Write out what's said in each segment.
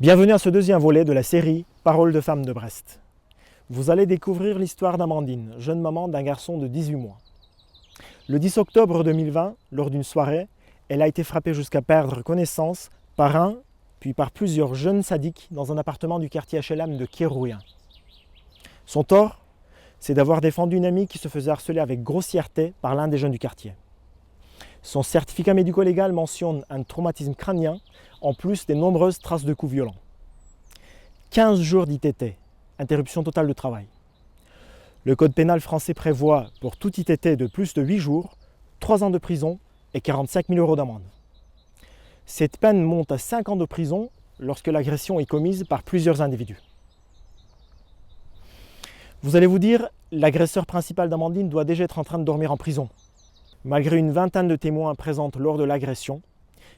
Bienvenue à ce deuxième volet de la série Paroles de femmes de Brest. Vous allez découvrir l'histoire d'Amandine, jeune maman d'un garçon de 18 mois. Le 10 octobre 2020, lors d'une soirée, elle a été frappée jusqu'à perdre connaissance par un, puis par plusieurs jeunes sadiques dans un appartement du quartier HLM de Kérouien. Son tort, c'est d'avoir défendu une amie qui se faisait harceler avec grossièreté par l'un des jeunes du quartier. Son certificat médico-légal mentionne un traumatisme crânien, en plus des nombreuses traces de coups violents. 15 jours d'ITT, interruption totale de travail. Le code pénal français prévoit pour tout ITT de plus de 8 jours, 3 ans de prison et 45 000 € d'amende. Cette peine monte à 5 ans de prison lorsque l'agression est commise par plusieurs individus. Vous allez vous dire, l'agresseur principal d'Amandine doit déjà être en train de dormir en prison. Malgré une vingtaine de témoins présents lors de l'agression,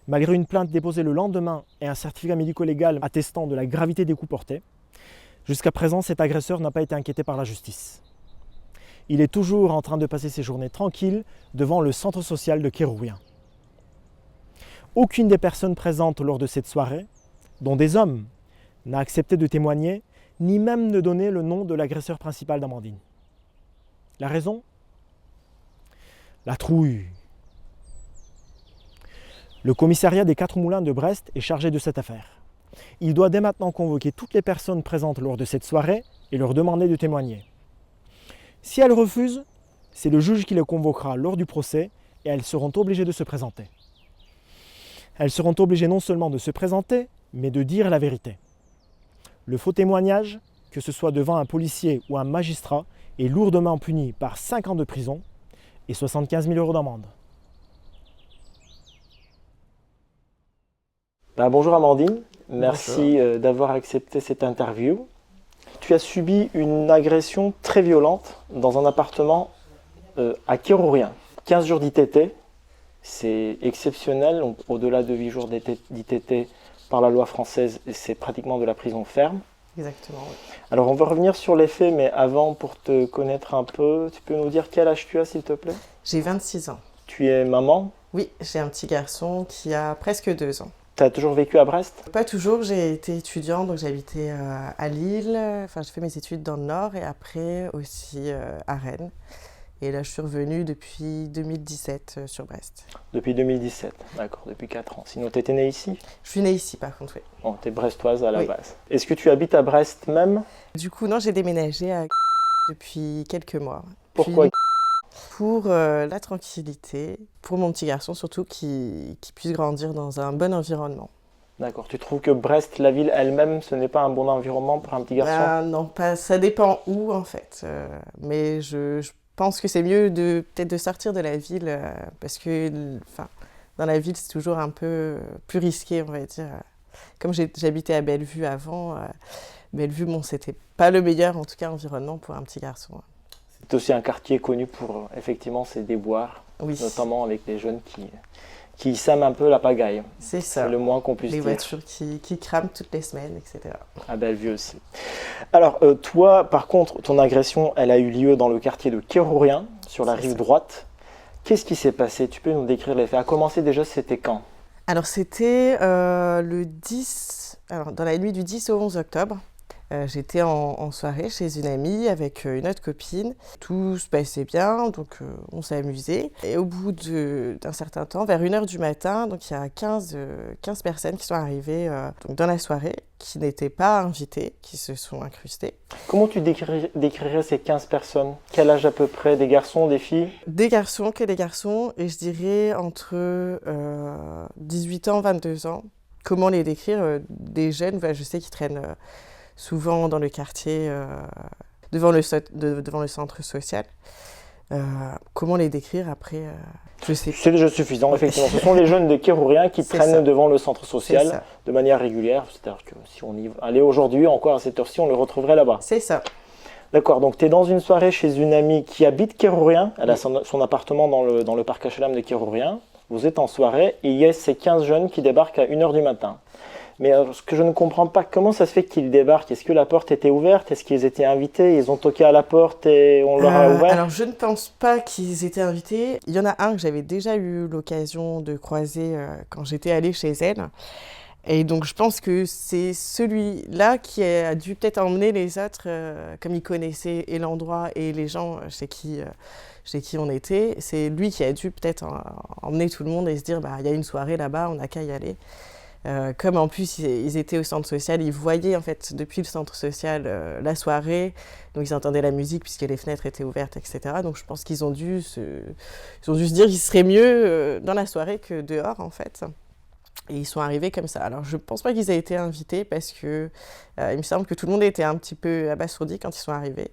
malgré une plainte déposée le lendemain et un certificat médico-légal attestant de la gravité des coups portés, jusqu'à présent, cet agresseur n'a pas été inquiété par la justice. Il est toujours en train de passer ses journées tranquilles devant le centre social de Kérouien. Aucune des personnes présentes lors de cette soirée, dont des hommes, n'a accepté de témoigner, ni même de donner le nom de l'agresseur principal d'Amandine. La raison ? La trouille. Le commissariat des 4 Moulins de Brest est chargé de cette affaire. Il doit dès maintenant convoquer toutes les personnes présentes lors de cette soirée et leur demander de témoigner. Si elles refusent, c'est le juge qui les convoquera lors du procès et elles seront obligées de se présenter. Elles seront obligées non seulement de se présenter, mais de dire la vérité. Le faux témoignage, que ce soit devant un policier ou un magistrat, est lourdement puni par 5 ans de prison et 75 000 € d'amende. Bonjour Amandine, merci d'avoir accepté cette interview. Tu as subi une agression très violente dans un appartement à Kérouien. 15 jours d'ITT, c'est exceptionnel, donc, au-delà de 8 jours d'ITT par la loi française, c'est pratiquement de la prison ferme. Exactement, oui. Alors on va revenir sur les faits, mais avant, pour te connaître un peu, tu peux nous dire quel âge tu as s'il te plaît? J'ai 26 ans. Tu es maman? Oui, j'ai un petit garçon qui a presque 2 ans. Tu as toujours vécu à Brest? Pas toujours, j'ai été étudiante, donc j'ai habité à Lille, enfin j'ai fait mes études dans le Nord et après aussi à Rennes. Et là je suis revenue depuis 2017 sur Brest. Depuis 2017, d'accord, depuis 4 ans. Sinon tu étais née ici? Je suis née ici par contre, oui. Bon, tu es brestoise à la Oui. base. Est-ce que tu habites à Brest même? Du coup, non, j'ai déménagé depuis quelques mois. Pourquoi? Pour la tranquillité, pour mon petit garçon surtout, qui puisse grandir dans un bon environnement. D'accord, tu trouves que Brest, la ville elle-même, ce n'est pas un bon environnement pour un petit garçon? Non, pas, ça dépend où en fait. Mais je pense que c'est mieux peut-être de sortir de la ville parce que dans la ville c'est toujours un peu plus risqué, on va dire. Comme j'habitais à Bellevue avant, Bellevue, bon, c'était pas le meilleur en tout cas environnement pour un petit garçon. C'est aussi un quartier connu pour effectivement ses déboires, Oui. notamment avec les jeunes qui sèment un peu la pagaille. C'est ça. C'est le moins qu'on puisse Les dire. voitures qui crament toutes les semaines, etc. À Bellevue aussi. Alors, toi, par contre, ton agression, elle a eu lieu dans le quartier de Kérouien, sur la rive droite. Qu'est-ce qui s'est passé? Tu peux nous décrire les faits? À commencer déjà, c'était quand? Alors, c'était le 10... Alors, dans la nuit du 10 au 11 octobre. J'étais en soirée chez une amie avec une autre copine. Tout se passait bien, donc on s'est amusé. Et au bout d'un certain temps, vers 1h du matin, donc il y a 15 personnes qui sont arrivées donc dans la soirée, qui n'étaient pas invitées, qui se sont incrustées. Comment tu décrirais ces 15 personnes? Quel âge à peu près? Des garçons, des filles? Des garçons, que des garçons, et je dirais entre 18 ans, 22 ans. Comment les décrire? Des jeunes, je sais qu'ils traînent... souvent dans le quartier, devant le centre social. Comment les décrire après je sais. C'est déjà suffisant, effectivement. Ce sont les jeunes de Kérouien qui traînent devant le centre social de manière régulière. C'est-à-dire que si on y allait aujourd'hui, encore à cette heure-ci, on le retrouverait là-bas. C'est ça. D'accord, donc tu es dans une soirée chez une amie qui habite Kérouien. Elle a son appartement dans le parc HLM de Kérouien. Vous êtes en soirée et il y a ces 15 jeunes qui débarquent à 1h du matin. Mais ce que je ne comprends pas, comment ça se fait qu'ils débarquent? Est-ce que la porte était ouverte? Est-ce qu'ils étaient invités? Ils ont toqué à la porte et on leur a ouvert? Alors, je ne pense pas qu'ils étaient invités. Il y en a un que j'avais déjà eu l'occasion de croiser quand j'étais allée chez elle. Et donc je pense que c'est celui-là qui a dû peut-être emmener les autres, comme il connaissait et l'endroit et les gens chez qui on était. C'est lui qui a dû peut-être emmener tout le monde et se dire, il y a une soirée là-bas, on n'a qu'à y aller. Comme en plus ils étaient au centre social, ils voyaient en fait depuis le centre social la soirée, donc ils entendaient la musique puisque les fenêtres étaient ouvertes, etc. Donc je pense qu'ils ont dû se dire qu'il serait mieux dans la soirée que dehors en fait. Et ils sont arrivés comme ça. Alors je pense pas qu'ils aient été invités parce que il me semble que tout le monde était un petit peu abasourdi quand ils sont arrivés.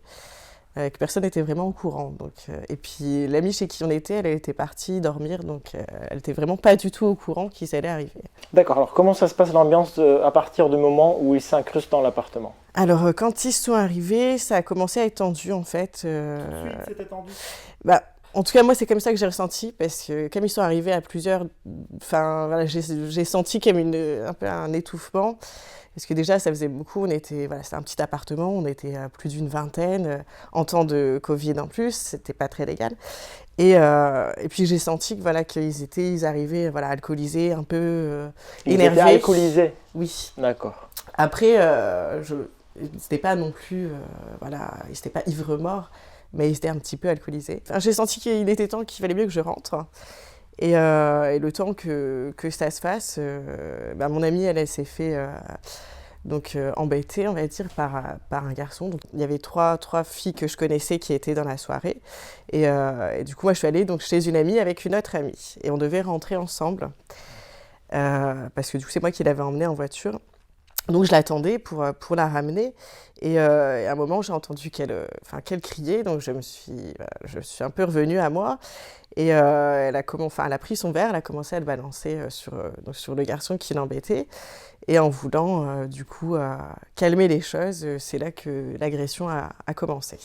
Que personne n'était vraiment au courant. Donc, et puis l'amie chez qui on était, elle était partie dormir, donc elle n'était vraiment pas du tout au courant qu'ils allaient arriver. D'accord, alors comment ça se passe l'ambiance à partir du moment où ils s'incrustent dans l'appartement? Alors quand ils sont arrivés, ça a commencé à être tendu en fait. Tout de suite, c'était tendu? En tout cas, moi, c'est comme ça que j'ai ressenti, parce que comme ils sont arrivés à plusieurs, voilà, j'ai senti comme un peu un étouffement. Parce que déjà, ça faisait beaucoup, c'était un petit appartement, on était à plus d'une vingtaine, en temps de Covid en plus, c'était pas très légal. Et puis j'ai senti que, qu'ils arrivaient alcoolisés, un peu énervés. Ils étaient alcoolisés? Oui. D'accord. Après, c'était pas non plus, ils n'étaient pas ivres-morts, mais ils étaient un petit peu alcoolisés. Enfin, j'ai senti qu'il était temps, qu'il valait mieux que je rentre. Et le temps que ça se fasse, mon amie, elle s'est fait embêtée, on va dire, par un garçon. Donc, il y avait trois filles que je connaissais qui étaient dans la soirée. Et du coup, moi, je suis allée chez une amie avec une autre amie. Et on devait rentrer ensemble. Parce que du coup, c'est moi qui l'avais emmenée en voiture. Donc je l'attendais pour la ramener et à un moment j'ai entendu qu'elle criait, donc je suis un peu revenue à moi et elle a pris son verre, elle a commencé à le balancer sur le garçon qui l'embêtait et en voulant du coup calmer les choses, c'est là que l'agression a commencé.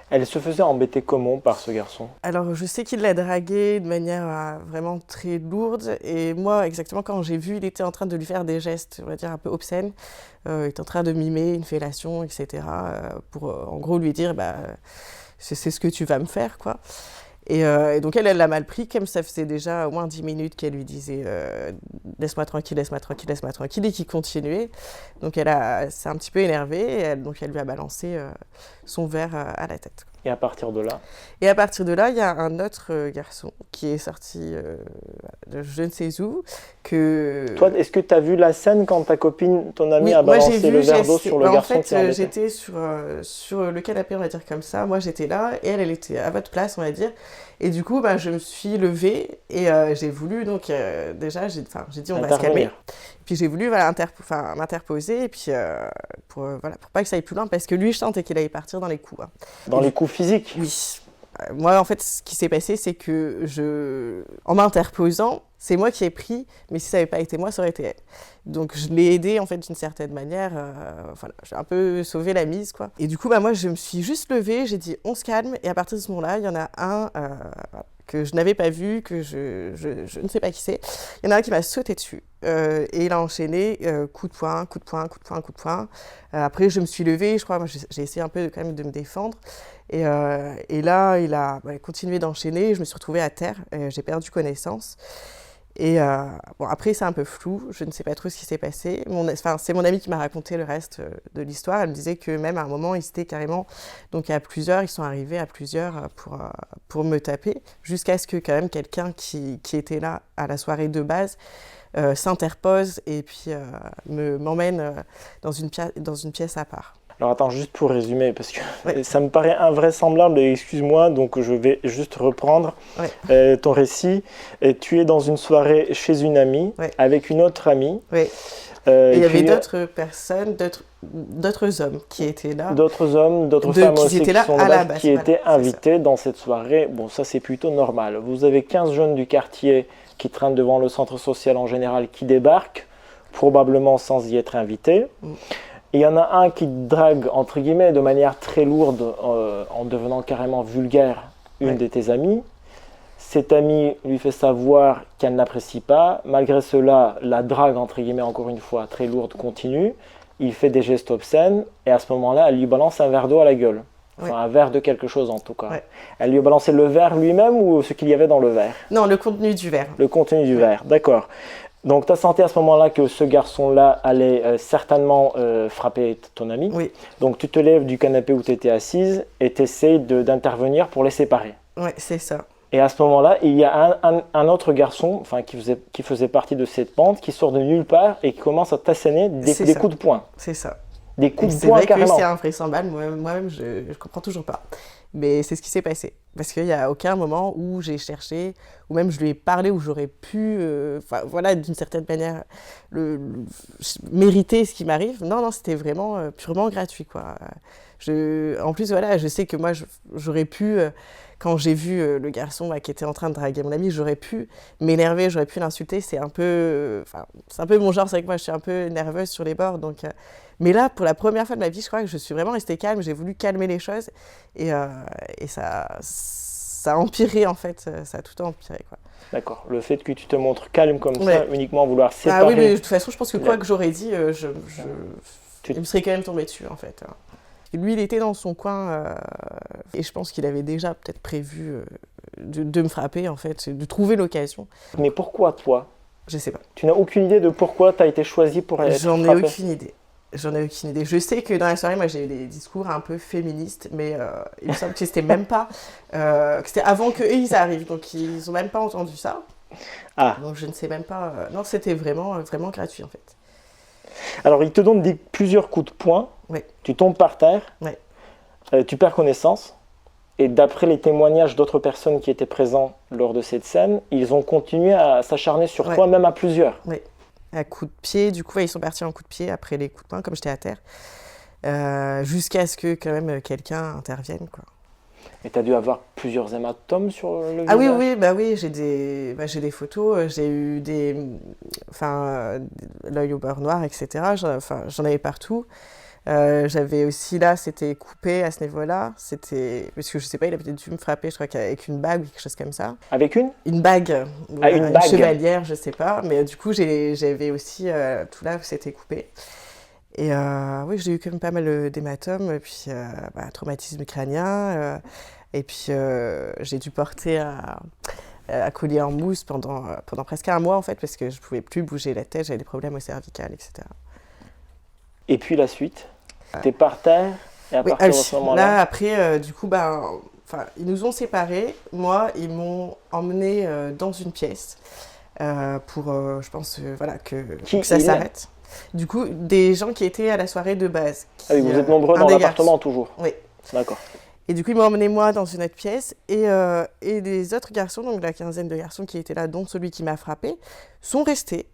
Elle se faisait embêter comment par ce garçon? Alors, je sais qu'il l'a draguée de manière vraiment très lourde. Et moi, exactement, quand j'ai vu, il était en train de lui faire des gestes, on va dire, un peu obscènes. Il était en train de mimer une fellation, etc. Pour, en gros, lui dire, c'est ce que tu vas me faire, quoi. Et donc, elle l'a mal pris, comme ça faisait déjà au moins 10 minutes qu'elle lui disait laisse-moi tranquille, laisse-moi tranquille, laisse-moi tranquille, et qu'il continuait. Donc, elle s'est un petit peu énervée, donc elle lui a balancé son verre à la tête. Et à partir de là? Et à partir de là, il y a un autre garçon qui est sorti de je ne sais où. Toi, est-ce que tu as vu la scène quand ta copine, ton amie, a balancé le verre d'eau sur le garçon qui l'embêtait? J'étais sur le canapé, on va dire comme ça. Moi, j'étais là et elle était à votre place, on va dire. Et du coup, je me suis levée et j'ai voulu, déjà, j'ai dit on va se calmer. Puis j'ai voulu m'interposer et puis pour pas que ça aille plus loin parce que lui, je sentais qu'il allait partir dans les coups. Hein. Dans les coups physiques? Oui. Moi, en fait, ce qui s'est passé, c'est que en m'interposant, c'est moi qui ai pris, mais si ça n'avait pas été moi, ça aurait été elle. Donc, je l'ai aidée, en fait, d'une certaine manière. J'ai un peu sauvé la mise, quoi. Et du coup, moi, je me suis juste levée, j'ai dit, on se calme. Et à partir de ce moment-là, il y en a un que je n'avais pas vu, que je ne sais pas qui c'est. Il y en a un qui m'a sauté dessus. Et il a enchaîné coup de poing, coup de poing, coup de poing, coup de poing. Après, je me suis levée, je crois, moi, j'ai essayé un peu quand même de me défendre. Et là, il a continué d'enchaîner. Je me suis retrouvée à terre. J'ai perdu connaissance. Et après, c'est un peu flou. Je ne sais pas trop ce qui s'est passé. C'est mon amie qui m'a raconté le reste de l'histoire. Elle me disait que même à un moment, ils étaient carrément... Donc, à plusieurs, ils sont arrivés à plusieurs pour me taper. Jusqu'à ce que quand même quelqu'un qui était là à la soirée de base s'interpose et puis m'emmène dans une pièce à part. Alors attends, juste pour résumer, parce que ça me paraît invraisemblable, excuse-moi, donc je vais juste reprendre ton récit. Tu es dans une soirée chez une amie, avec une autre amie. Et il y avait d'autres personnes, d'autres hommes qui étaient là. D'autres hommes, d'autres femmes aussi qui étaient invités dans cette soirée. Bon, ça c'est plutôt normal. Vous avez 15 jeunes du quartier qui traînent devant le centre social en général, qui débarquent, probablement sans y être invités. Il y en a un qui drague, entre guillemets, de manière très lourde, en devenant carrément vulgaire, une de tes amies. Cette amie lui fait savoir qu'elle n'apprécie pas. Malgré cela, la drague, entre guillemets, encore une fois, très lourde, continue. Il fait des gestes obscènes et à ce moment-là, elle lui balance un verre d'eau à la gueule. Enfin, un verre de quelque chose en tout cas. Elle lui a balancé le verre lui-même ou ce qu'il y avait dans le verre? Non, le contenu du verre. Le contenu du verre, d'accord. Donc, tu as senti à ce moment-là que ce garçon-là allait certainement frapper ton ami. Oui, Donc, tu te lèves du canapé où tu étais assise et tu essaies d'intervenir pour les séparer. ouais, c'est ça. Et à ce moment-là, il y a un autre garçon qui faisait partie de cette bande qui sort de nulle part et qui commence à t'asséner des coups de poing. C'est ça. Des Et coups de c'est poing vrai que carrément. c'est invraisemblable. Moi-même, je ne comprends toujours pas. Mais c'est ce qui s'est passé. Parce qu'il n'y a aucun moment où j'ai cherché, ou même je lui ai parlé, où j'aurais pu, voilà, d'une certaine manière, mériter ce qui m'arrive. Non, non, c'était vraiment purement gratuit, quoi. En plus, voilà, je sais que moi, j'aurais pu, quand j'ai vu le garçon qui était en train de draguer mon ami, j'aurais pu m'énerver, j'aurais pu l'insulter. C'est un peu, c'est un peu mon genre. C'est vrai que moi, je suis un peu nerveuse sur les bords, donc. Mais là, pour la première fois de ma vie, je crois que je suis vraiment restée calme. J'ai voulu calmer les choses et ça a empiré, en fait. Ça a tout empiré, quoi. D'accord. Le fait que tu te montres calme comme Ouais. ça, uniquement vouloir séparer. Ah oui, mais de toute façon, je pense que quoi que j'aurais dit, il me serait quand même tombé dessus, en fait. Lui, il était dans son coin et je pense qu'il avait déjà peut-être prévu de me frapper, en fait, de trouver l'occasion. Mais pourquoi toi? Je sais pas. Tu n'as aucune idée de pourquoi tu as été choisi pour être J'en ai frappé? aucune idée. J'en ai aucune idée. Je sais que dans la soirée, moi, j'ai eu des discours un peu féministes, mais il me semble que c'était même pas... que c'était avant qu'eux, ils arrivent. Donc, ils ont même pas entendu ça. Ah. Donc, je ne sais même pas... non, c'était vraiment, vraiment gratuit, en fait. Alors, il te donne plusieurs coups de poing. Oui. Tu tombes par terre. Oui. Tu perds connaissance. Et d'après les témoignages d'autres personnes qui étaient présentes lors de cette scène, ils ont continué à s'acharner sur toi, même à plusieurs. Oui. À coups de pied, du coup, ils sont partis en coup de pied après les coups de poing, comme j'étais à terre, jusqu'à ce que quand même quelqu'un intervienne, quoi. Et tu as dû avoir plusieurs hématomes sur le visage? Ah oui, oui, j'ai des photos, j'ai eu l'œil au beurre noir, etc. J'en avais partout. J'avais aussi là, c'était coupé à ce niveau-là. Parce que je sais pas, il a peut-être dû me frapper, je crois qu'avec une bague ou quelque chose comme ça. Avec une? Une bague. Ah, une bague. Chevalière, je sais pas. Mais du coup, j'avais aussi tout là, c'était coupé. Et oui, j'ai eu quand même pas mal d'hématomes, et puis traumatisme crânien. Et puis j'ai dû porter un collier en mousse pendant presque un mois en fait, parce que je pouvais plus bouger la tête, j'avais des problèmes au cervical, etc. Et puis la suite? T'es par terre, et à partir de ce moment-là... Là, après, du coup, ils nous ont séparés. Moi, ils m'ont emmené dans une pièce pour, je pense, que ça s'arrête. Du coup, des gens qui étaient à la soirée de base. Ah oui, vous êtes nombreux dans l'appartement toujours? Oui. D'accord. Et du coup, ils m'ont emmené moi dans une autre pièce et les autres garçons, donc la quinzaine de garçons qui étaient là, dont celui qui m'a frappé, sont restés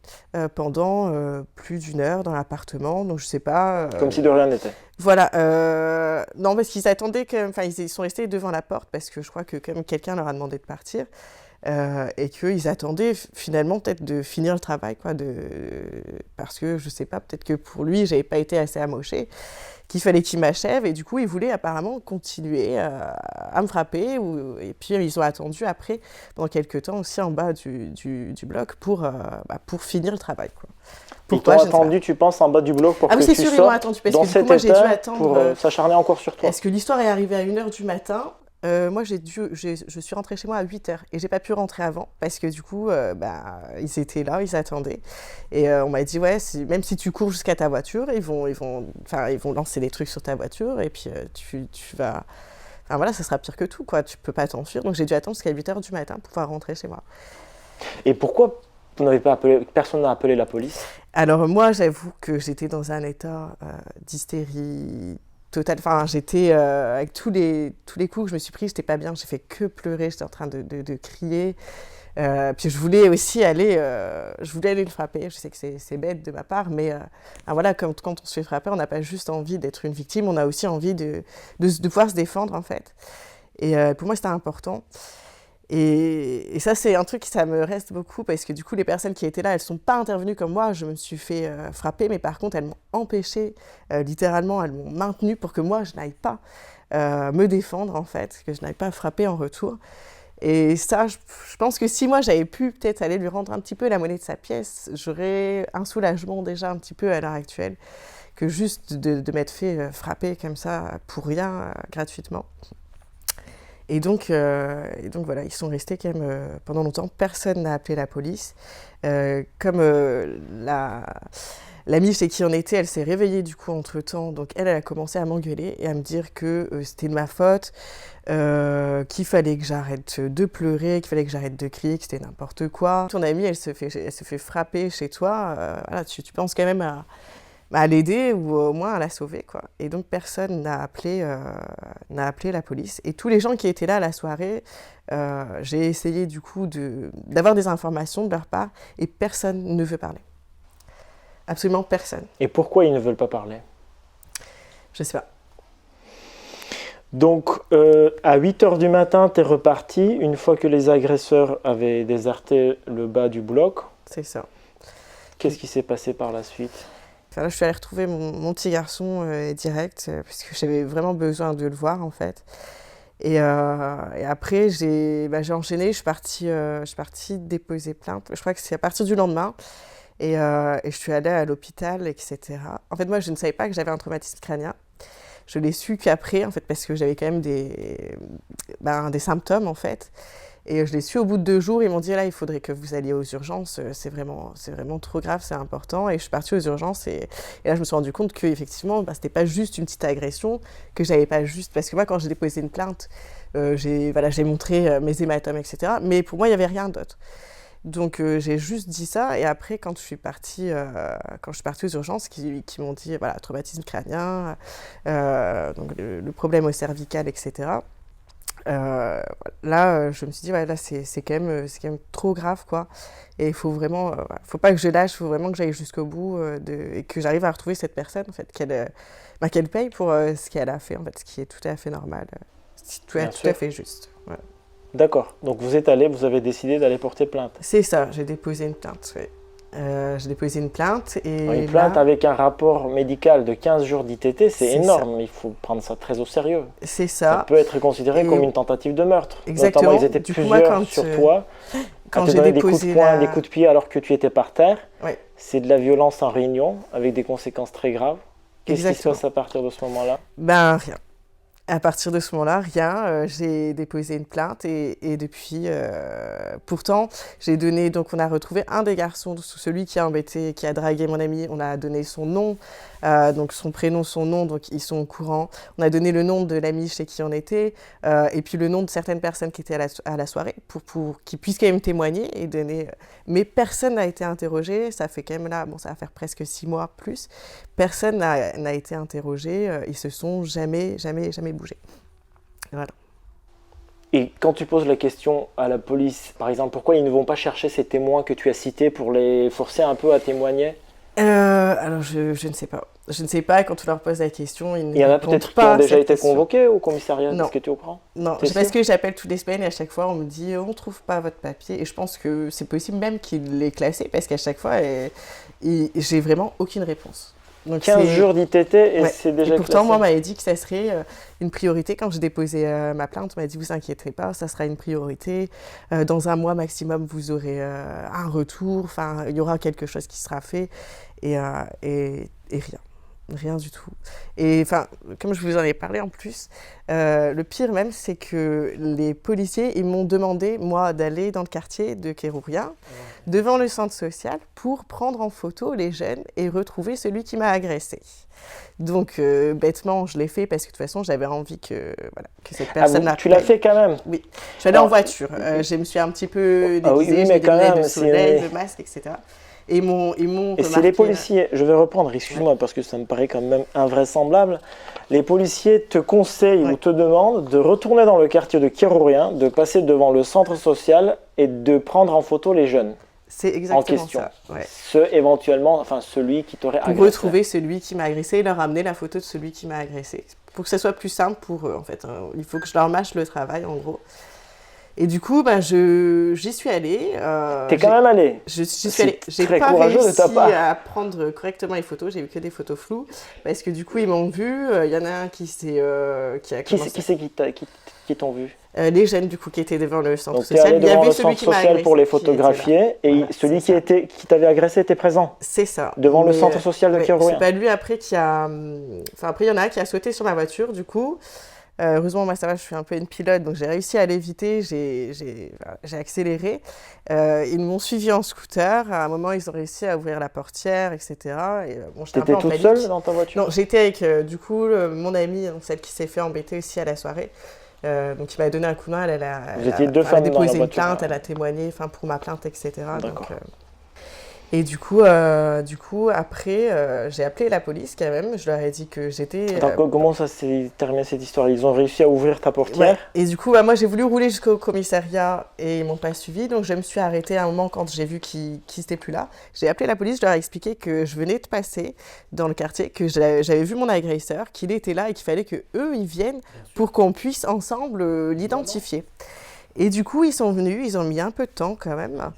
pendant plus d'une heure dans l'appartement. Donc je sais pas. Comme si de rien n'était. Voilà. Non, parce qu'ils attendaient ils sont restés devant la porte parce que je crois que quand même quelqu'un leur a demandé de partir. Et qu'ils attendaient finalement peut-être de finir le travail, quoi, parce que je sais pas, peut-être que pour lui, j'avais pas été assez amochée, qu'il fallait qu'il m'achève, et du coup, ils voulaient apparemment continuer à me frapper, et puis ils ont attendu après, pendant quelques temps aussi en bas du bloc pour finir le travail, quoi. Ils t'ont attendu, tu penses, en bas du bloc pour que tu sortes? Ah oui, c'est sûr, ils m'ont attendu, parce que du coup, moi, j'ai dû attendre... pour s'acharner encore sur toi. Est-ce que l'histoire est arrivée à 1h du matin? Moi, je suis rentrée chez moi à 8h et j'ai pas pu rentrer avant parce que du coup, ils étaient là, ils attendaient. Et on m'a dit, ouais, même si tu cours jusqu'à ta voiture, ils vont lancer des trucs sur ta voiture et puis tu vas... Enfin voilà, ça sera pire que tout, quoi. Tu peux pas t'enfuir. Donc j'ai dû attendre jusqu'à 8h du matin pour pouvoir rentrer chez moi. Et pourquoi personne n'a appelé la police? Alors moi, j'avoue que j'étais dans un état d'hystérie totale. Enfin, j'étais avec tous les coups que je me suis pris, j'étais pas bien, j'ai fait que pleurer, j'étais en train de crier. Puis je voulais aussi aller le frapper. Je sais que c'est bête de ma part, mais voilà, quand on se fait frapper, on n'a pas juste envie d'être une victime, on a aussi envie de pouvoir se défendre, en fait. Et pour moi, c'était important. Et ça, c'est un truc qui ça me reste beaucoup, parce que du coup, les personnes qui étaient là, elles ne sont pas intervenues comme moi. Je me suis fait frapper, mais par contre, elles m'ont empêché, littéralement, elles m'ont maintenue pour que moi, je n'aille pas me défendre, en fait, que je n'aille pas frapper en retour. Et ça, je pense que si moi, j'avais pu peut-être aller lui rendre un petit peu la monnaie de sa pièce, j'aurais un soulagement déjà un petit peu à l'heure actuelle, que juste de m'être fait frapper comme ça, pour rien, gratuitement. Voilà, ils sont restés quand même pendant longtemps. Personne n'a appelé la police. Comme l'amie chez qui on était, elle s'est réveillée du coup entre-temps. Donc elle a commencé à m'engueuler et à me dire que c'était de ma faute, qu'il fallait que j'arrête de pleurer, qu'il fallait que j'arrête de crier, que c'était n'importe quoi. Ton amie, elle se fait frapper chez toi. Voilà, tu penses quand même à l'aider ou au moins à la sauver, quoi. Et donc personne n'a appelé la police. Et tous les gens qui étaient là à la soirée, j'ai essayé du coup d'avoir des informations de leur part et personne ne veut parler. Absolument personne. Et pourquoi ils ne veulent pas parler? Je sais pas. Donc, à 8h du matin, tu es reparti, une fois que les agresseurs avaient déserté le bas du bloc. C'est ça. Qu'est-ce qui s'est passé par la suite? Enfin, là, je suis allée retrouver mon petit garçon direct, puisque j'avais vraiment besoin de le voir, en fait. Et après, j'ai enchaîné, je suis partie déposer plainte. Je crois que c'est à partir du lendemain. Et je suis allée à l'hôpital, etc. En fait, moi, je ne savais pas que j'avais un traumatisme crânien. Je l'ai su qu'après, en fait, parce que j'avais quand même des symptômes, en fait. Et je l'ai su au bout de 2 jours. Ils m'ont dit, là, il faudrait que vous alliez aux urgences. C'est vraiment trop grave, c'est important. Et je suis partie aux urgences. Et là, je me suis rendu compte qu'effectivement, c'était pas juste une petite agression, que j'avais pas juste... Parce que moi, quand j'ai déposé une plainte, j'ai montré mes hématomes, etc. Mais pour moi, il n'y avait rien d'autre. Donc j'ai juste dit ça et après quand je suis partie aux urgences qui m'ont dit voilà traumatisme crânien, donc le problème au cervical, etc. Là je me suis dit ouais, là c'est quand même trop grave quoi et il faut vraiment faut pas que je lâche, il faut vraiment que j'aille jusqu'au bout et que j'arrive à retrouver cette personne en fait qu'elle paye pour ce qu'elle a fait en fait, ce qui est tout à fait normal, tout à fait juste. Ouais. D'accord, donc vous êtes allé, vous avez décidé d'aller porter plainte. C'est ça, j'ai déposé une plainte, oui. J'ai déposé une plainte et une plainte avec un rapport médical de 15 jours d'ITT, c'est énorme, ça. Il faut prendre ça très au sérieux. C'est ça. Ça peut être considéré comme une tentative de meurtre. Exactement. Notamment, ils étaient plusieurs sur toi. Quand j'ai déposé des coups de poing, des coups de pied alors que tu étais par terre. Oui. C'est de la violence en réunion avec des conséquences très graves. Qu'est-ce qui se passe à partir de ce moment-là? Rien. À partir de ce moment-là, rien. J'ai déposé une plainte et depuis, pourtant, j'ai donné, donc on a retrouvé un des garçons, celui qui a embêté, qui a dragué mon ami, on a donné son nom, donc son prénom, son nom, donc ils sont au courant. On a donné le nom de l'ami chez qui on était et puis le nom de certaines personnes qui étaient à la soirée pour qu'ils puissent quand même témoigner et donner. Mais personne n'a été interrogé, ça fait quand même là, ça va faire presque 6 mois plus. Personne n'a été interrogé, ils se sont jamais bougés. Voilà. Et quand tu poses la question à la police, par exemple, pourquoi ils ne vont pas chercher ces témoins que tu as cités pour les forcer un peu à témoigner? Alors je ne sais pas. Je ne sais pas, quand on leur pose la question, ils ne Il y en a peut-être qui ont déjà été convoqués au commissariat? Non. Est-ce que tu es au courant? Non, parce que j'appelle toutes les semaines et à chaque fois on me dit on ne trouve pas votre papier. Et je pense que c'est possible même qu'il l'ait classé parce qu'à chaque fois, j'ai vraiment aucune réponse. Donc 15 jours d'ITT et c'est déjà et pourtant, classé. moi, on m'avait dit que ça serait une priorité. Quand j'ai déposé ma plainte, on m'a dit vous inquiétez pas, ça sera une priorité. Dans 1 mois maximum, vous aurez un retour. Enfin, il y aura quelque chose qui sera fait et rien. Rien du tout. Et enfin, comme je vous en ai parlé en plus, le pire même, c'est que les policiers, ils m'ont demandé, moi, d'aller dans le quartier de Kérouria, devant le centre social, pour prendre en photo les jeunes et retrouver celui qui m'a agressé. Donc, bêtement, je l'ai fait parce que de toute façon, j'avais envie que cette personne... tu l'as fait quand même? Oui. Je suis allée en voiture. Je me suis un petit peu déguisée, j'ai des lunettes de soleil, le masque, etc. Et c'est les policiers, je vais reprendre, excuse-moi, parce que ça me paraît quand même invraisemblable. Les policiers te conseillent ou te demandent de retourner dans le quartier de Kérourien, de passer devant le centre social et de prendre en photo les jeunes. C'est exactement en question. Ça. Ouais. Celui qui t'aurait agressé. Pour retrouver celui qui m'a agressé et leur amener la photo de celui qui m'a agressé. Pour que ce soit plus simple pour eux, en fait. Il faut que je leur mâche le travail, en gros. Et du coup, j'y suis allée. T'es quand même allée? J'y suis allée. J'ai très pas courageux réussi de ta part. à prendre correctement les photos. J'ai vu que des photos floues. Parce que du coup, ils m'ont vu. Il y en a un qui a commencé... Qui c'est qui t'ont vu? Les jeunes, du coup, qui étaient devant le centre social. social. Il y avait le centre social pour les photographier. Et voilà, celui qui t'avait agressé était présent? C'est ça. Devant le centre social de Kérourien. C'est pas lui après qui a... Enfin, après, il y en a un qui a sauté sur ma voiture, du coup. Heureusement, moi, ça va, je suis un peu une pilote, donc j'ai réussi à l'éviter, j'ai accéléré. Ils m'ont suivi en scooter. À un moment, ils ont réussi à ouvrir la portière, etc. Et, bon, j'étais un peu T'étais en toute panique. seule dans ta voiture? Non, j'étais avec, du coup, mon amie, donc celle qui s'est fait embêter aussi à la soirée. Donc, il m'a donné un coup de main. Vous étiez deux elle a femmes dans la déposé une voiture? plainte, elle a témoigné pour ma plainte, etc. D'accord. Donc, et du coup, après, j'ai appelé la police quand même. Je leur ai dit que j'étais. Attends, comment ça s'est terminé cette histoire? Ils ont réussi à ouvrir ta portière? Ouais. Et du coup, moi, j'ai voulu rouler jusqu'au commissariat et ils m'ont pas suivi. Donc, je me suis arrêtée à un moment quand j'ai vu qu'ils n'étaient plus là. J'ai appelé la police, je leur ai expliqué que je venais de passer dans le quartier, que j'avais vu mon agresseur, qu'il était là et qu'il fallait que eux ils viennent pour qu'on puisse ensemble l'identifier. Et du coup, ils sont venus, ils ont mis un peu de temps quand même.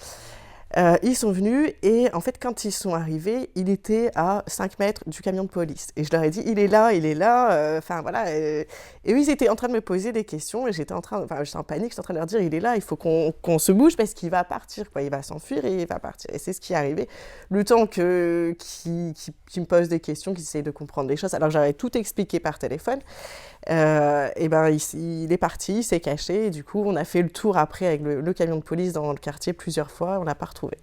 Ils sont venus et en fait, quand ils sont arrivés, il était à 5 mètres du camion de police. Et je leur ai dit, il est là. Enfin voilà. Et eux, ils étaient en train de me poser des questions et j'étais en panique, j'étais en train de leur dire, il est là, il faut qu'on se bouge parce qu'il va partir, quoi. Il va s'enfuir et il va partir. Et c'est ce qui est arrivé. Le temps qu'ils me posent des questions, qu'ils essayent de comprendre les choses, alors que j'avais tout expliqué par téléphone. Et ben il est parti, il s'est caché, et du coup on a fait le tour après avec le camion de police dans le quartier plusieurs fois, on l'a pas retrouvé.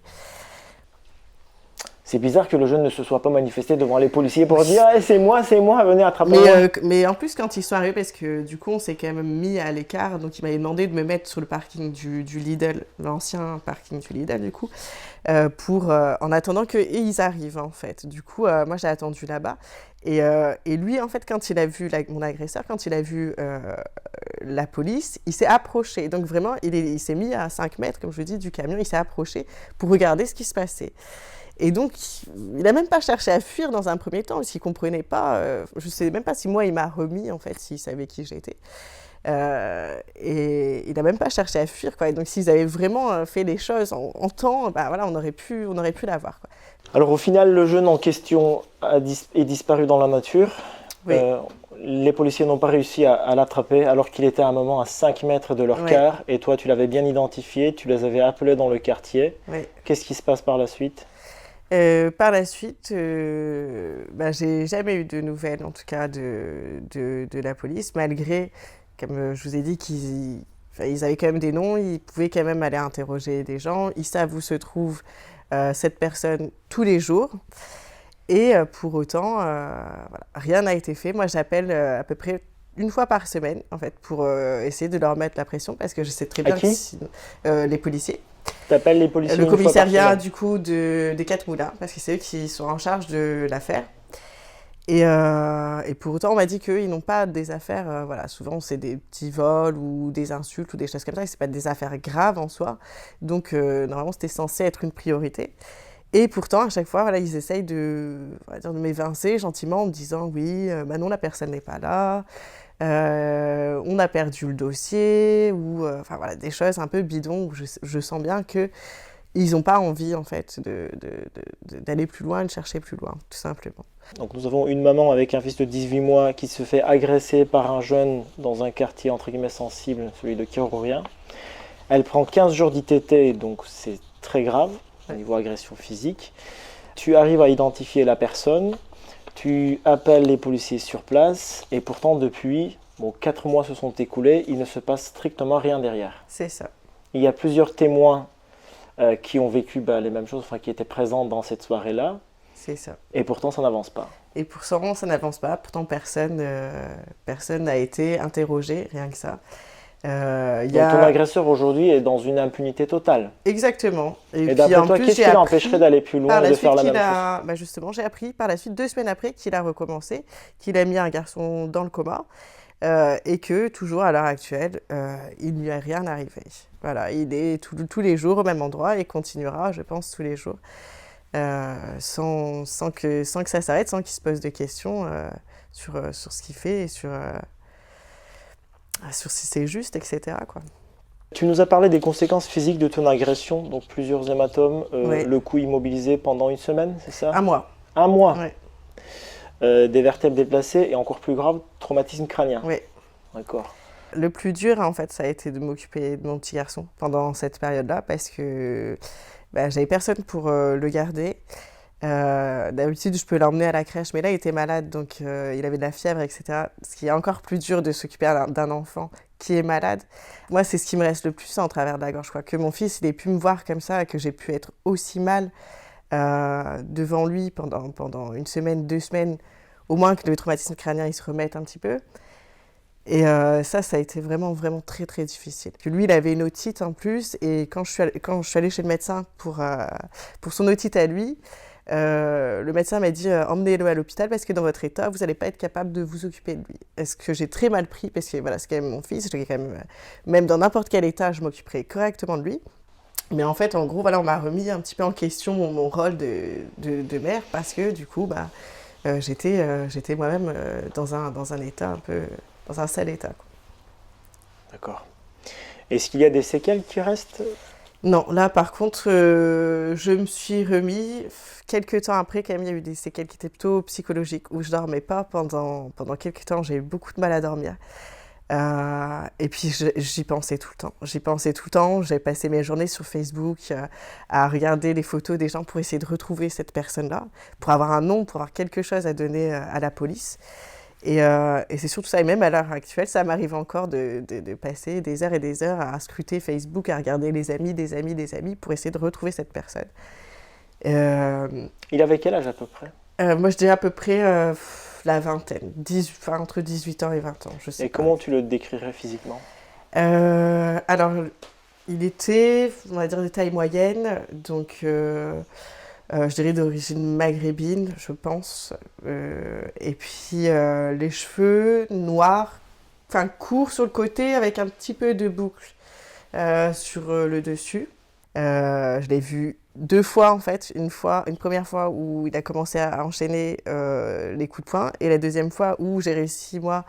C'est bizarre que le jeune ne se soit pas manifesté devant les policiers pour dire hey, c'est moi, venez attraper-moi. Mais en plus, quand ils sont arrivés, parce que du coup, on s'est quand même mis à l'écart, donc ils m'avaient demandé de me mettre sur le parking du Lidl, l'ancien parking du Lidl, du coup, en attendant qu'ils arrivent, en fait. Du coup, moi, j'ai attendu là-bas. Et lui, en fait, quand il a vu mon agresseur, quand il a vu la police, il s'est approché. Donc vraiment, il s'est mis à 5 mètres, comme je dis, du camion, il s'est approché pour regarder ce qui se passait. Et donc, il n'a même pas cherché à fuir dans un premier temps, parce qu'il ne comprenait pas. Je ne sais même pas si moi, il m'a remis, en fait, s'il savait qui j'étais. Et il n'a même pas cherché à fuir, quoi. Et donc, s'ils avaient vraiment fait les choses en temps, bah, voilà, on aurait pu l'avoir, quoi. Alors, au final, le jeune en question est disparu dans la nature. Oui. Les policiers n'ont pas réussi à l'attraper alors qu'il était à un moment à 5 mètres de leur car. Et toi, tu l'avais bien identifié, tu les avais appelés dans le quartier. Oui. Qu'est-ce qui se passe par la suite? Par la suite, j'ai jamais eu de nouvelles, en tout cas, de la police, malgré, comme je vous ai dit, qu'ils avaient quand même des noms, ils pouvaient quand même aller interroger des gens, ils savent où se trouve cette personne tous les jours. Et pour autant, rien n'a été fait. Moi, j'appelle à peu près une fois par semaine, en fait, pour essayer de leur mettre la pression, parce que je sais très bien que les policiers. T'appelles les policiers Le commissariat du coup des 4 Moulins, parce que c'est eux qui sont en charge de l'affaire. Et pour autant, on m'a dit qu'eux, ils n'ont pas des affaires, souvent c'est des petits vols ou des insultes ou des choses comme ça, et c'est pas des affaires graves en soi. Donc normalement, c'était censé être une priorité. Et pourtant, à chaque fois, ils essayent de m'évincer gentiment en me disant « Oui, non, la personne n'est pas là. On a perdu le dossier » ou des choses un peu bidons où je sens bien qu'ils n'ont pas envie en fait d'aller plus loin, de chercher plus loin, tout simplement. Donc nous avons une maman avec un fils de 18 mois qui se fait agresser par un jeune dans un quartier entre guillemets sensible, celui de Kérourien. Elle prend 15 jours d'ITT, donc c'est très grave au niveau agression physique. Tu arrives à identifier la personne, tu appelles les policiers sur place et pourtant depuis 4 mois se sont écoulés, il ne se passe strictement rien derrière. C'est ça. Il y a plusieurs témoins qui ont vécu les mêmes choses, qui étaient présents dans cette soirée-là. C'est ça. Et pourtant ça n'avance pas. Et pourtant ça n'avance pas, pourtant personne n'a été interrogé, rien que ça. Donc ton agresseur aujourd'hui est dans une impunité totale. Exactement. Et d'après toi, qu'est-ce qui l'empêcherait d'aller plus loin et de faire la même chose? Justement, j'ai appris par la suite, 2 semaines après, qu'il a recommencé, qu'il a mis un garçon dans le coma et que toujours à l'heure actuelle, il ne lui est rien arrivé. Voilà, il est tous les jours au même endroit et continuera, je pense, tous les jours, sans que ça s'arrête, sans qu'il se pose de questions sur ce qu'il fait et sur si c'est juste, etc., quoi. Tu nous as parlé des conséquences physiques de ton agression, donc plusieurs hématomes, Oui. le cou immobilisé pendant 1 semaine, c'est ça? 1 mois. 1 mois. Oui. Des vertèbres déplacées et encore plus grave, traumatisme crânien. Oui. D'accord. Le plus dur, en fait, ça a été de m'occuper de mon petit garçon pendant cette période-là parce que j'avais personne pour le garder. D'habitude, je peux l'emmener à la crèche, mais là, il était malade, donc il avait de la fièvre, etc. Ce qui est encore plus dur de s'occuper d'un enfant qui est malade. Moi, c'est ce qui me reste le plus en travers de la gorge, quoi. Que mon fils, il ait pu me voir comme ça, que j'ai pu être aussi mal devant lui pendant une semaine, 2 semaines, au moins que le traumatisme crânien, il se remette un petit peu. Et ça a été vraiment, vraiment très, très difficile. Puis lui, il avait une otite en plus, et quand je suis allée chez le médecin pour son otite à lui, le médecin m'a dit emmenez-le à l'hôpital parce que dans votre état, vous n'allez pas être capable de vous occuper de lui. Est-ce que j'ai très mal pris parce que voilà, c'est quand même mon fils, même dans n'importe quel état, je m'occuperai correctement de lui. Mais en fait, en gros, voilà, on m'a remis un petit peu en question mon rôle de mère parce que du coup, j'étais moi-même dans un état un peu, dans un sale état, quoi. D'accord. Est-ce qu'il y a des séquelles qui restent? Non, là par contre, je me suis remis quelques temps après, quand même, il y a eu des séquelles qui étaient plutôt psychologiques, où je dormais pas pendant quelques temps, j'ai eu beaucoup de mal à dormir. Et puis j'y pensais tout le temps, j'ai passé mes journées sur Facebook à regarder les photos des gens pour essayer de retrouver cette personne-là, pour avoir un nom, pour avoir quelque chose à donner à la police. Et c'est surtout ça, et même à l'heure actuelle, ça m'arrive encore de passer des heures et des heures à scruter Facebook, à regarder les amis des amis des amis pour essayer de retrouver cette personne. Il avait quel âge à peu près? Moi, je dirais à peu près la vingtaine, entre 18 ans et 20 ans, je sais Et pas. comment tu le décrirais physiquement? Alors, il était, on va dire, de taille moyenne, donc je dirais d'origine maghrébine, je pense. Et puis les cheveux noirs, enfin courts sur le côté avec un petit peu de boucle sur le dessus. Je l'ai vu 2 fois en fait. Une première fois où il a commencé à enchaîner les coups de poing, et la deuxième fois où j'ai réussi moi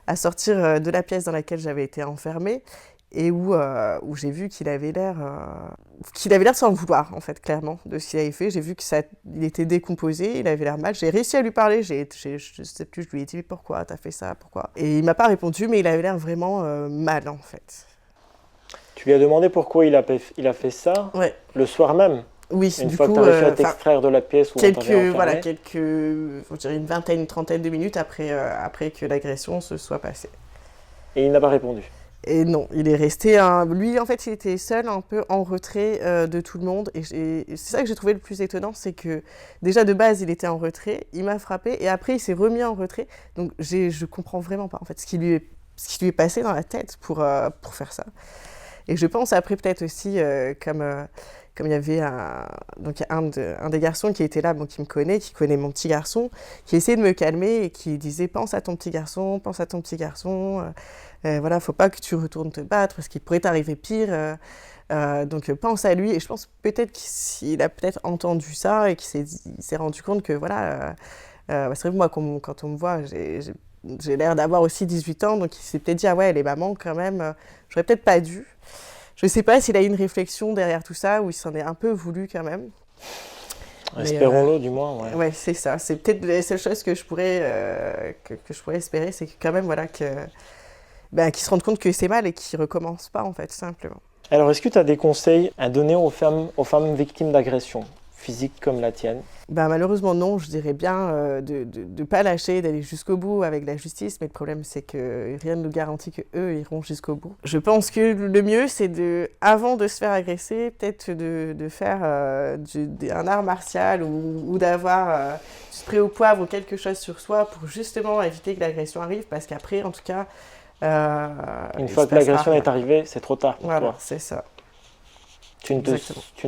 à sortir de la pièce dans laquelle j'avais été enfermée, et où j'ai vu qu'il avait l'air de s'en vouloir, en fait, clairement, de ce qu'il avait fait. J'ai vu qu'il était décomposé, il avait l'air mal. J'ai réussi à lui parler, je sais plus, je lui ai dit pourquoi t'as fait ça, pourquoi. Et il m'a pas répondu, mais il avait l'air vraiment mal, en fait. Tu lui as demandé pourquoi il a fait ça Ouais. le soir même? Oui, Une du fois coup, que tu as réussi à t'extraire de la pièce où on t'avait enfermé? je dirais une trentaine de minutes après que l'agression se soit passée. Et il n'a pas répondu? Et non, il est resté lui, en fait, il était seul, un peu en retrait de tout le monde. Et c'est ça que j'ai trouvé le plus étonnant, c'est que déjà de base, il était en retrait, il m'a frappé, et après, il s'est remis en retrait. Donc, je comprends vraiment pas, en fait, ce qui lui est passé dans la tête pour faire ça. Et je pense après, peut-être aussi, comme il y avait un des garçons qui était là, bon, qui me connaît, qui connaît mon petit garçon, qui essayait de me calmer et qui disait « pense à ton petit garçon, pense à ton petit garçon ». Voilà, faut pas que tu retournes te battre parce qu'il pourrait t'arriver pire. Donc pense à lui. Et je pense peut-être qu'il a peut-être entendu ça et qu'il s'est rendu compte que voilà, c'est vrai que moi quand on me voit, j'ai l'air d'avoir aussi 18 ans, donc il s'est peut-être dit ah ouais, les mamans quand même, j'aurais peut-être pas dû. Je sais pas s'il a eu une réflexion derrière tout ça ou il s'en est un peu voulu quand même. Espérons-le du moins. Ouais. Ouais, c'est ça. C'est peut-être la seule chose que je pourrais espérer, c'est que quand même voilà qu'ils se rendent compte que c'est mal et qu'ils ne recommencent pas, en fait, simplement. Alors, est-ce que tu as des conseils à donner aux femmes victimes d'agressions, physiques comme la tienne? Malheureusement, non. Je dirais bien de ne pas lâcher, d'aller jusqu'au bout avec la justice. Mais le problème, c'est que rien ne nous garantit qu'eux iront jusqu'au bout. Je pense que le mieux, c'est avant de se faire agresser, peut-être de faire un art martial ou d'avoir du spray au poivre ou quelque chose sur soi pour justement éviter que l'agression arrive. Parce qu'après, en tout cas, une fois que l'agression est arrivée, c'est trop tard pour voilà, toi. c'est ça. Tu ne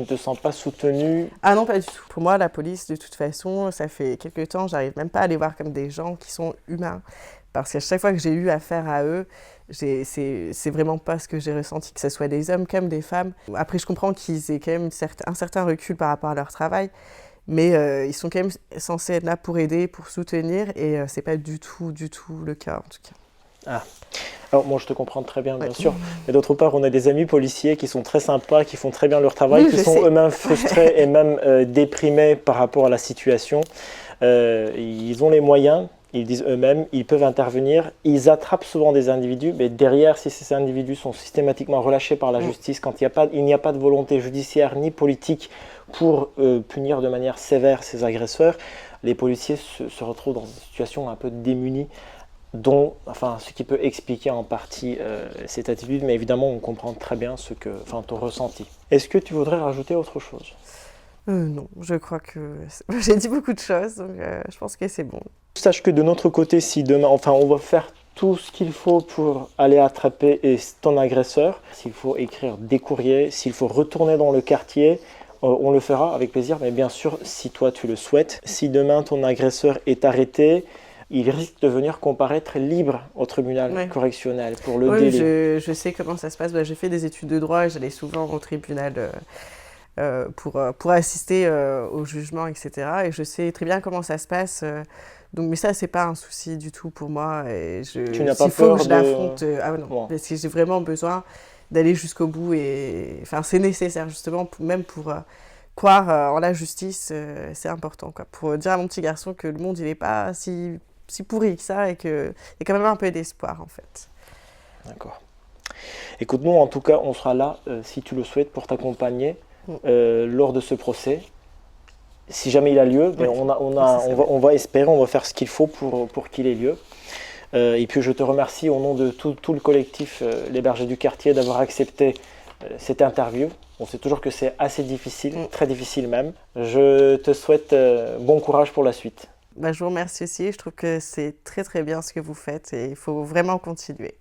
te sens pas soutenue? Ah non, pas du tout. Pour moi, la police, de toute façon, ça fait quelques temps, j'arrive même pas à les voir comme des gens qui sont humains. Parce qu'à chaque fois que j'ai eu affaire à eux, c'est vraiment pas ce que j'ai ressenti, que ce soit des hommes comme des femmes. Après, je comprends qu'ils aient quand même un certain recul par rapport à leur travail, mais ils sont quand même censés être là pour aider, pour soutenir, et c'est pas du tout le cas, en tout cas. Ah. Alors moi je te comprends très bien, bien sûr, mais d'autre part on a des amis policiers qui sont très sympas, qui font très bien leur travail, qui sont eux-mêmes frustrés et même déprimés par rapport à la situation. Ils ont les moyens, ils disent eux-mêmes, ils peuvent intervenir, ils attrapent souvent des individus, mais derrière, si ces individus sont systématiquement relâchés par la justice, quand il n'y a pas de volonté judiciaire ni politique pour punir de manière sévère ces agresseurs, les policiers se retrouvent dans une situation un peu démunie, ce qui peut expliquer en partie cette attitude, mais évidemment on comprend très bien ton ressenti. Est-ce que tu voudrais rajouter autre chose ? Non, je crois que j'ai dit beaucoup de choses, donc je pense que c'est bon. Sache que de notre côté, si demain, on va faire tout ce qu'il faut pour aller attraper ton agresseur, s'il faut écrire des courriers, s'il faut retourner dans le quartier, on le fera avec plaisir, mais bien sûr, si toi tu le souhaites. Si demain ton agresseur est arrêté, il risque de venir comparaître libre au tribunal correctionnel pour le délai. Je sais comment ça se passe. J'ai fait des études de droit et j'allais souvent au tribunal pour assister au jugement, etc. Et je sais très bien comment ça se passe. Mais ça, c'est pas un souci du tout pour moi. Et tu n'as pas peur que je l'affronte, parce que j'ai vraiment besoin d'aller jusqu'au bout. C'est nécessaire justement, même pour croire en la justice, c'est important. Pour dire à mon petit garçon que le monde, il n'est pas si pourri que ça et qu'il y a quand même un peu d'espoir en fait. D'accord. Écoute, nous en tout cas, on sera là, si tu le souhaites, pour t'accompagner lors de ce procès. Si jamais il a lieu, on va espérer, on va faire ce qu'il faut pour qu'il ait lieu. Et puis je te remercie au nom de tout le collectif Les Bergers du Quartier d'avoir accepté cette interview. On sait toujours que c'est assez difficile, très difficile même. Je te souhaite bon courage pour la suite. Je vous remercie aussi, je trouve que c'est très très bien ce que vous faites et il faut vraiment continuer.